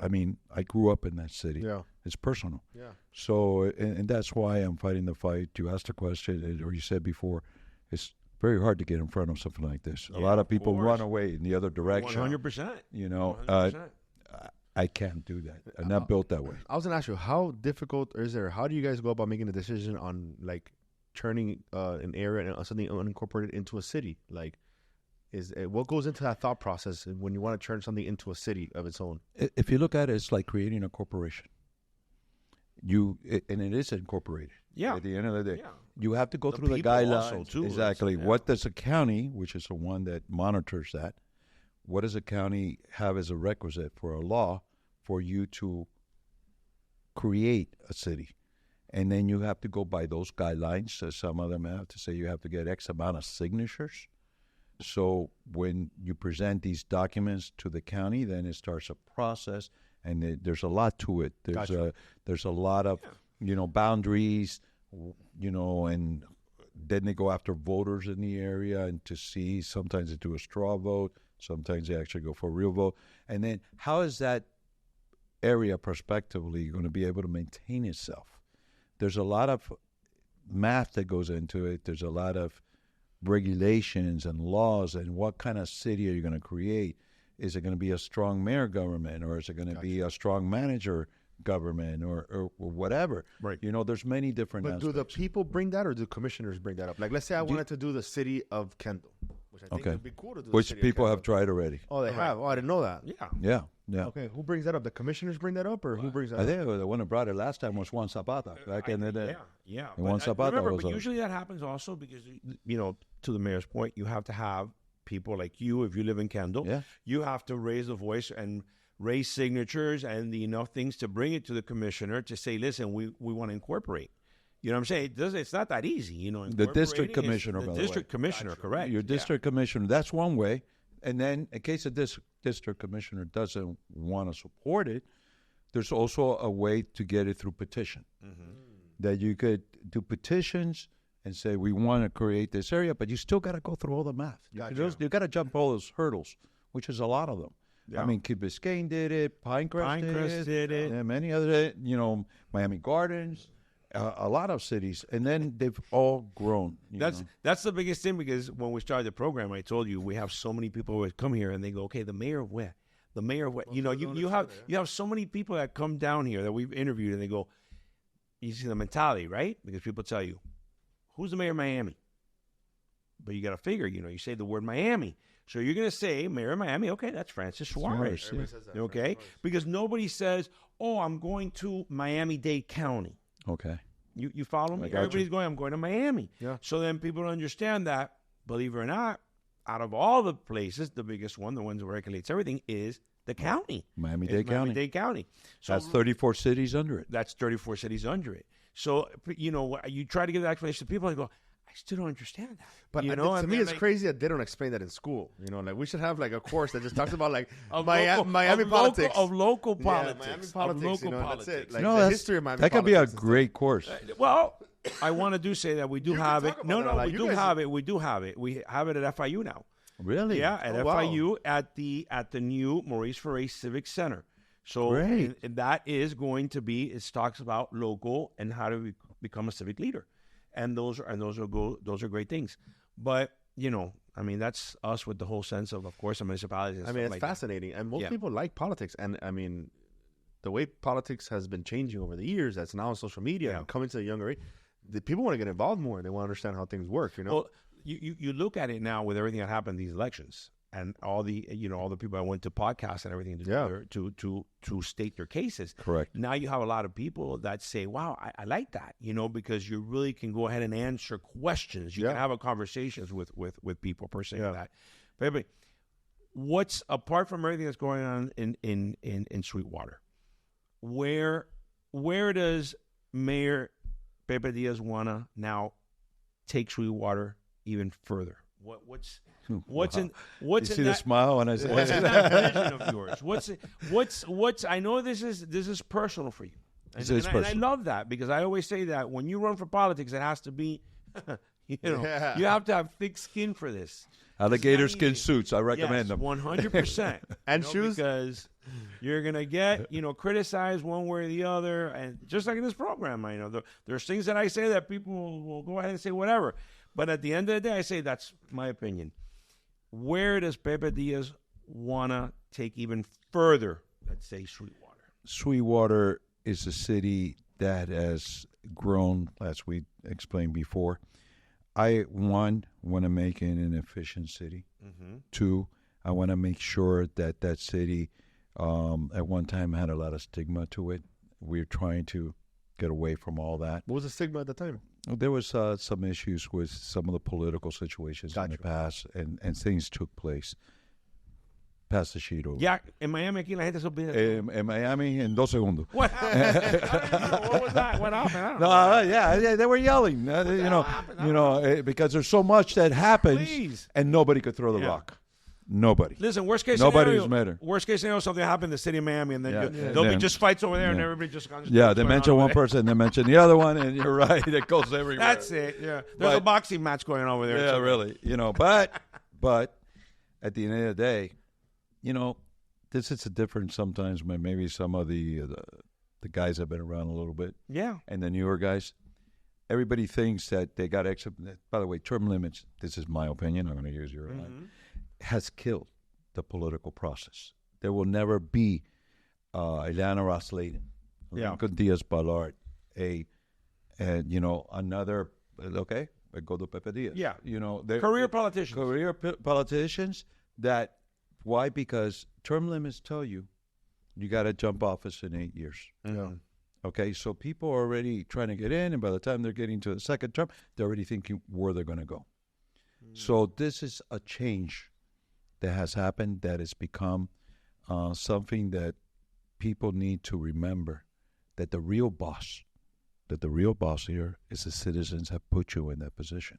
I mean, I grew up in that city. Yeah. It's personal. Yeah. So, and that's why I'm fighting the fight. You asked a question, or you said before, it's very hard to get in front of something like this. A Yeah, lot of of people course. run away in the other direction. 100%. You know, 100%. I can't do that. I'm not built that way. I was gonna ask you, how difficult is there? How do you guys go about making a decision on like turning an area and something unincorporated into a city? Like, what goes into that thought process when you want to turn something into a city of its own? If you look at it, it's like creating a corporation. And it is incorporated. Yeah. At the end of the day, Yeah. you have to go The through the people guidelines. also, too. Exactly. Yeah. What does a county, which is the one that monitors that, what does a county have as a requisite for a law for you to create a city? And then you have to go by those guidelines. So some of them have to say you have to get X amount of signatures. So when you present these documents to the county, then it starts a process, and there's a lot to it. There's Gotcha. there's a lot of boundaries, and then they go after voters in the area and to see. Sometimes they do a straw vote. Sometimes they actually go for a real vote. And then how is that area prospectively going to be able to maintain itself? There's a lot of math that goes into it. There's a lot of regulations and laws, and what kind of city are you going to create? Is it going to be a strong mayor government, or is it going to be a strong manager government, or whatever? Right. There's many different But aspects. do the people bring that, or do commissioners bring that up? Like, let's say I wanted to do the city of Kendall, which I think would be cool to do. Which the city people of have Kendall. tried already. Oh, they have. Oh, I didn't know that. Yeah. Yeah. Okay, who brings that up? The commissioners bring that up, or who brings that I up? think the one that brought it last time was Juan Zapata. Back in the day. Yeah. And Juan Zapata remember, was but a- usually that happens also because, to the mayor's point, you have to have people like you, if you live in Kendall, Yeah. you have to raise the voice and raise signatures and enough things to bring it to the commissioner to say, listen, we want to incorporate. You know what I'm saying? It's not that easy, The district incorporating is commissioner, by the the district way. commissioner, correct? Your district commissioner, that's one way. And then in case a district commissioner doesn't want to support it, there's also a way to get it through petition. That you could do petitions and say, we want to create this area, but you still got to go through all the math. You got to jump all those hurdles, which is a lot of them. Yeah. I mean, Key Biscayne did it, Pinecrest did it. and many other, Miami Gardens, a lot of cities, and then they've all grown. That's the biggest thing, because when we started the program, I told you we have so many people who come here and they go, okay, the mayor of where? The mayor of what? You have so many people that come down here that we've interviewed, and they go, you see the mentality, right? Because people tell you, who's the mayor of Miami? But you got to figure, you say the word Miami. So you're going to say mayor of Miami. Okay, that's Francis Suarez. Everybody says that, Okay? Francis Suarez. Because nobody says, oh, I'm going to Miami-Dade County. Okay. You follow me? I got Everybody's going, I'm going to Miami. Yeah. So then people understand that, believe it or not, out of all the places, the biggest one, the one that regulates everything, is the county. Miami-Dade County. Miami-Dade County. So That's 34 cities under it. that's 34 cities under it. So, you try to give that explanation to people, and they go, I still don't understand that. But to to me, it's crazy that they don't explain that in school. Like we should have like a course that just talks about like Miami politics. Of local Yeah, politics. Miami of politics. local That's politics. it. Like No, the that's- history of Miami that could be a politics and stuff. great course. Well, I want to say that we do You can have talk it. about No, that a lot. we You do guys- have it. We do have it. We have it at FIU now. Really? Yeah, at Oh, wow. FIU at the new Maurice Ferré Civic Center. So Great. and that is going to be. It talks about local and how to become a civic leader, and those are great things. But that's us with the whole sense of course, a municipality. And I stuff mean, it's like that. fascinating, and most Yeah. people like politics. And I mean, the way politics has been changing over the years, that's now on social media Yeah. and coming to the younger age. The people want to get involved more. They want to understand how things work. Well, you look at it now with everything that happened in these elections and all the people that went to podcasts and everything to state their cases. Correct. Now you have a lot of people that say, "Wow, I like that," because you really can go ahead and answer questions. You can have a conversations with people per se. That, but what's apart from everything that's going on in Sweetwater? Where does Mayor Pepe Diaz wanna now take Sweetwater even further? What's in You see that, the smile when I say what's in that vision of yours? What's I know this is personal for you. It's And I personal. love that, because I always say that when you run for politics, it has to be, Yeah. you have to have thick skin for this. alligator It's not skin easy. suits. I recommend them. 100%. And shoes? Because you're going to get, criticized one way or the other. And just like in this program, I know there's things that I say that people will go ahead and say whatever. But at the end of the day, I say that's my opinion. Where does Pepe Diaz want to take even further, let's say, Sweetwater? Sweetwater is a city that has grown, as we explained before. I, want to make it an efficient city. Mm-hmm. Two, I want to make sure that city at one time had a lot of stigma to it. We're trying to get away from all that. What was the stigma at the time? There was some issues with some of the political situations in the past, and things took place. Pass the sheet over. Yeah, en Miami aquí la gente se olvida. En Miami, en 2 segundos. What happened? What was that? What happened? I don't know. No, yeah, they were yelling. Because there's so much that happens, Please. and nobody could throw the Yeah. rock. Nobody. Listen, worst case Nobody's scenario. met her. Worst case scenario, something happened in the city of Miami, and then Yeah. there'll be Then- just fights over there, and yeah. everybody just goes. Yeah, they mention one person, they mention the other one, and you're right. It goes everywhere. That's it. Yeah, there's a But- boxing match going on over there. Yeah, too. really. But at the end of the day, this is a difference sometimes. Maybe some of the guys have been around a little bit, Yeah. and the newer guys. Everybody thinks that they got extra. By the way, term limits. This is my opinion. I'm going to use your line. Has killed the political process. There will never be Ileana Ros-Lehtinen, Yeah. Lincoln Diaz-Balart, another. Okay, I go to Pepe Diaz. Yeah. They're Career politicians. politicians. That why? Because term limits tell you got to jump office in 8 years. Yeah. Okay, so people are already trying to get in, and by the time they're getting to the second term, they're already thinking where they're going to go. So this is a change that has happened that has become something that people need to remember, that the real boss here is the citizens have put you in that position.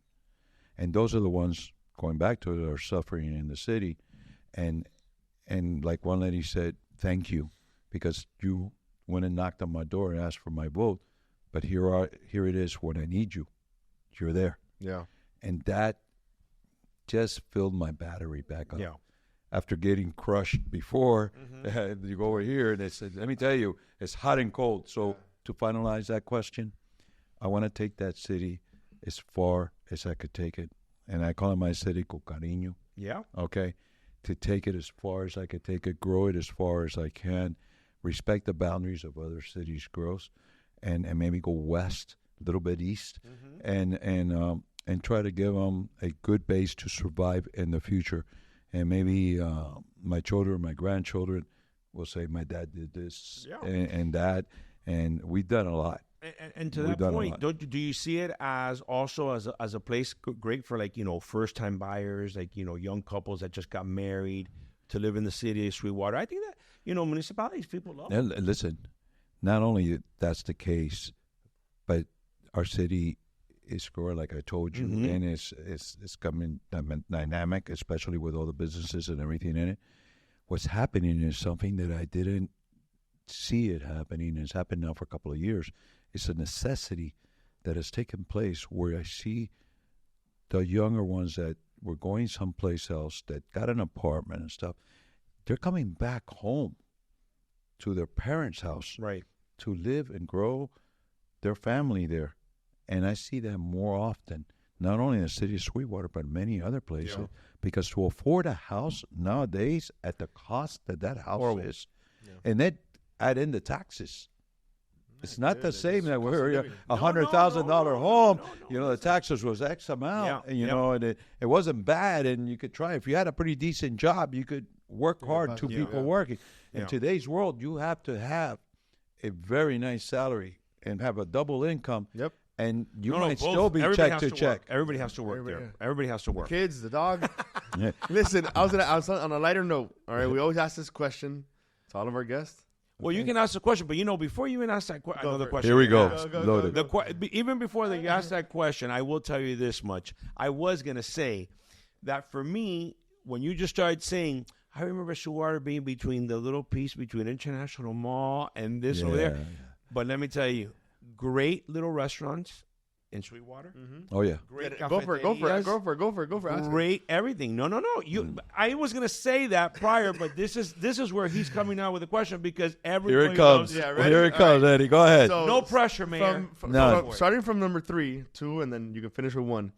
And those are the ones, going back to it, that are suffering in the city. And like one lady said, thank you, because you went and knocked on my door and asked for my vote, but here it is when I need you. You're there. Yeah. And that just filled my battery back up. Yeah. After getting crushed before, you go over here and they said, let me tell you, it's hot and cold. So to finalize that question, I want to take that city as far as I could take it. And I call it my city con cariño. Yeah. Okay? To take it as far as I could take it, grow it as far as I can, respect the boundaries of other cities' growth, and maybe go west, a little bit east, and try to give them a good base to survive in the future. And maybe my children, my grandchildren will say, my dad did this and that, and we've done a lot. And to We've that done a point, lot. do you see it as also as a place great for first time buyers, young couples that just got married to live in the city of Sweetwater? I think that municipalities, people love it. And listen, not only that's the case, but our city is growing, like I told you, and it's coming dynamic, especially with all the businesses and everything in it. What's happening is something that I didn't see it happening. It's happened now for a couple of years. It's a necessity that has taken place where I see the younger ones that were going someplace else that got an apartment and stuff. They're coming back home to their parents' house, Right. to live and grow their family there. And I see that more often, not only in the city of Sweetwater, but many other places. Because to afford a house nowadays at the cost that house is, and then add in the taxes. It's not the same that we're a $100,000 home. The taxes was X amount, and it wasn't bad. And you could try, if you had a pretty decent job, you could work hard, two people working. In today's world, you have to have a very nice salary and have a double income. Yep. And you No, might both. still be Everybody check has to check. Work. Everybody has to work there. Everybody has to work. Kids, the dog. Yeah. Listen, I was on a lighter note. All right, we always ask this question to all of our guests. Well, you can ask the question, but before you even ask that another question. Here we go. Loaded. Even before you ask that question, I will tell you this much. I was going to say that for me, when you just started saying, I remember Sweetwater being between the little piece between International Mall and this over there. But let me tell you, great little restaurants in Sweetwater. Oh, yeah. Great Go for it. Go for it. Ask Great everything. No. I was gonna say that prior, but this is where he's coming out with a question because everybody Here it comes. knows- Here it comes, Eddie. Go ahead. So- No pressure, Mayor. Starting from number 3, 2, and then you can finish with 1.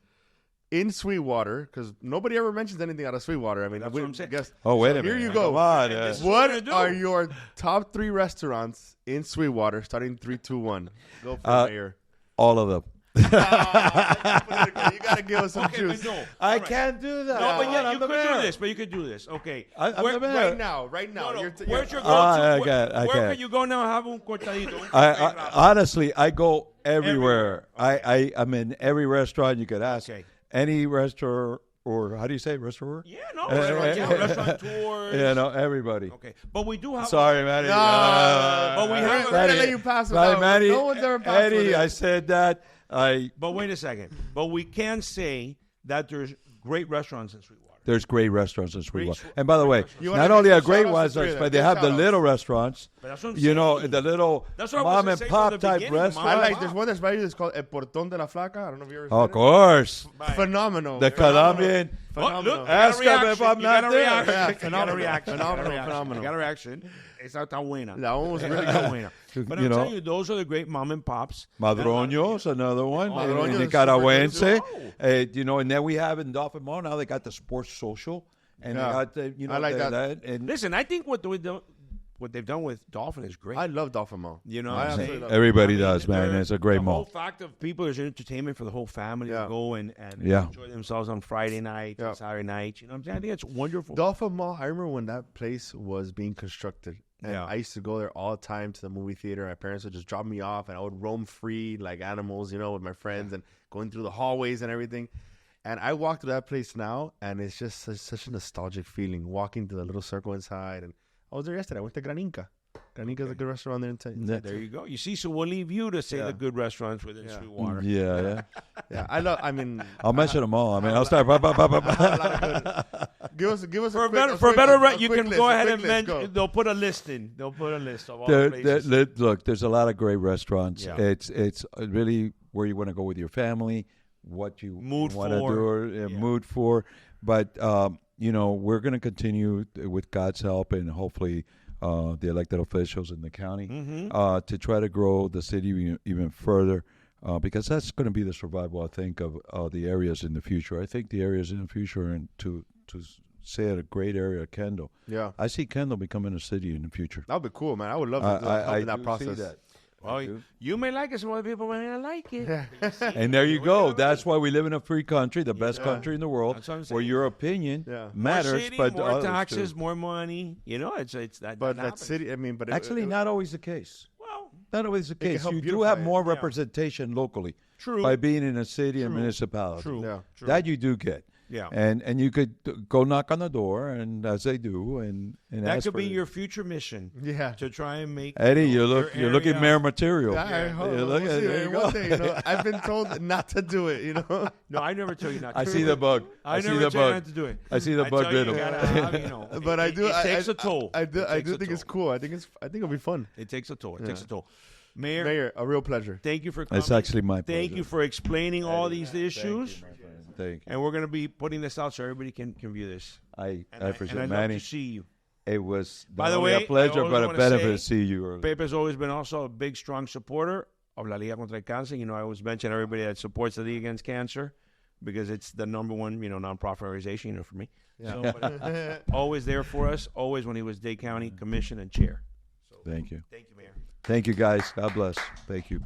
In Sweetwater, because nobody ever mentions anything out of Sweetwater. I mean, That's what I'm saying. Wait a minute. Here you go. Come on. This is what we're What gonna are do. your top 3 restaurants in Sweetwater? Starting 3, 2, 1. Go for it, Mayor. All of them. You gotta give us some Okay, juice. but no. I All right. can't do that. No, but I'm yeah, you the could mayor. do this. But you could do this. Okay. I'm the mayor. Right now. No, You're where's your go-to? I where can't. can you go now and have un cortadito? Honestly, I go everywhere. I'm in every restaurant you could ask. Okay. Any restaurant, or how do you say restaurant? Yeah, no, restaurant tours. Everybody. Okay, but we do have. Sorry, Manny. But we we're have. gonna let you pass it Sorry, down. Manny. No one's ever passed Eddie, with it. I said that. But wait a second. But we can say that there's great restaurants in Sweetwater. there's great restaurants in Sweetwater. Great- And by the way, You wanna not give only some are great shout-outs to ones, three of but them. they Give have the shout-outs. little restaurants. But that's what I'm You know, saying. the little That's what I mom was and saying pop from the type beginning, restaurants. I Mom. like, there's one that's right here. It's called El Portón de la Flaca. I don't know if you ever Of seen course. it. Phenomenal. The Colombian. Oh, look, Ask them if I'm not there. Yeah, Yeah, you got a phenomenal. reaction. Phenomenal, You phenomenal. got a reaction. Esa está buena. That one was Esa really está good. buena. But You I'm know. telling you, those are the great mom and pops. Madroño's, another one. Madroño's is Nicaragüense. super You know, and then we have in Dolphin Mall, now they got the sports social. And Yeah. they got the, you know, I like that. and Listen, I think what they've done with Dolphin is great. I love Dolphin Mall. You know I what I'm absolutely saying? love it. everybody does, man. they're- It's a great the whole mall. fact of people, there's entertainment for the whole family Yeah. to go and Yeah. enjoy themselves on Friday night, Yeah. Saturday night. You know what I'm saying? I think it's wonderful. Dolphin Mall, I remember when that place was being constructed. And Yeah. I used to go there all the time to the movie theater. My parents would just drop me off, and I would roam free like animals, you know, with my friends and going through the hallways and everything. And I walk through that place now, and it's just such a nostalgic feeling walking to the little circle inside. And I was there yesterday. I went to Gran Inca. Gran Inca is a good restaurant there. There you go. You see, so we'll leave you to say Yeah. the good restaurants within Yeah. Sweetwater. Yeah. Yeah, I mean, I'll mention them all. I mean, I'll start. Bah, bah, bah, bah, bah. give us For a better, you can go ahead and mention. They'll put a list in. They'll put a list of all the places. Look, there's a lot of great restaurants. Yeah. It's really where you want to go with your family, what you Mood want to for. do, or, Yeah. mood for. But you know, we're going to continue with God's help and hopefully the elected officials in the county Mm-hmm. to try to grow the city even further. Because that's going to be the survival, I think, of the areas in the future. I think the areas in the future, and to say it, a great area, Kendall. Yeah, I see Kendall becoming a city in the future. that would be cool, man. I would love to help in that do process. see that. Well, you may like it, some other people may not like it. And there you go. That's why we live in a free country, the best country in the world, That's what I'm where saying. your opinion Yeah. matters. More city, but more others taxes, too. more money. You know, it's that. But that that happens. city, I mean, but Actually, not always the case. Well, Not always the can case. help You do beautify have it. more Yeah. representation locally true. by being in a city and True. municipality. True. Yeah. True. That you do get. Yeah. And you could go knock on the door, and as they do, and That ask could for be it. your future mission. Yeah. To try and make Eddie. you know, You're looking area- mayor material. I hope. You look at- there you One go. day, you know, I've been told not to do it. You know. No, I never tell you not to. I do see it. the bug. I see never the tell you bug. not to do it. I see the I bug tell you, little. you gotta have, you know, But I do. It takes a toll. I do. It I takes do a think it's toll. cool. I think it'll be fun. It takes a toll. It Yeah. takes a toll. Mayor, Mayor, a real pleasure. thank you for coming. It's actually my pleasure. Thank you for explaining all these issues. Thank you. And we're going to be putting this out so everybody can view this. I And appreciate it, and I'd Manny. love to see you. It was By not the only way, a pleasure, I always but a wanna benefit say, to see you. early. Pepe's always been also a big, strong supporter of La Liga contra el Cáncer. You know, I always mention everybody that supports the League Against Cancer because it's the number one, you know, nonprofit organization, you know, for me. Yeah. So, but always there for us, always when he was Dade County Commission and Chair. Thank you. Thank you, Mayor. Thank you, guys. God bless. Thank you.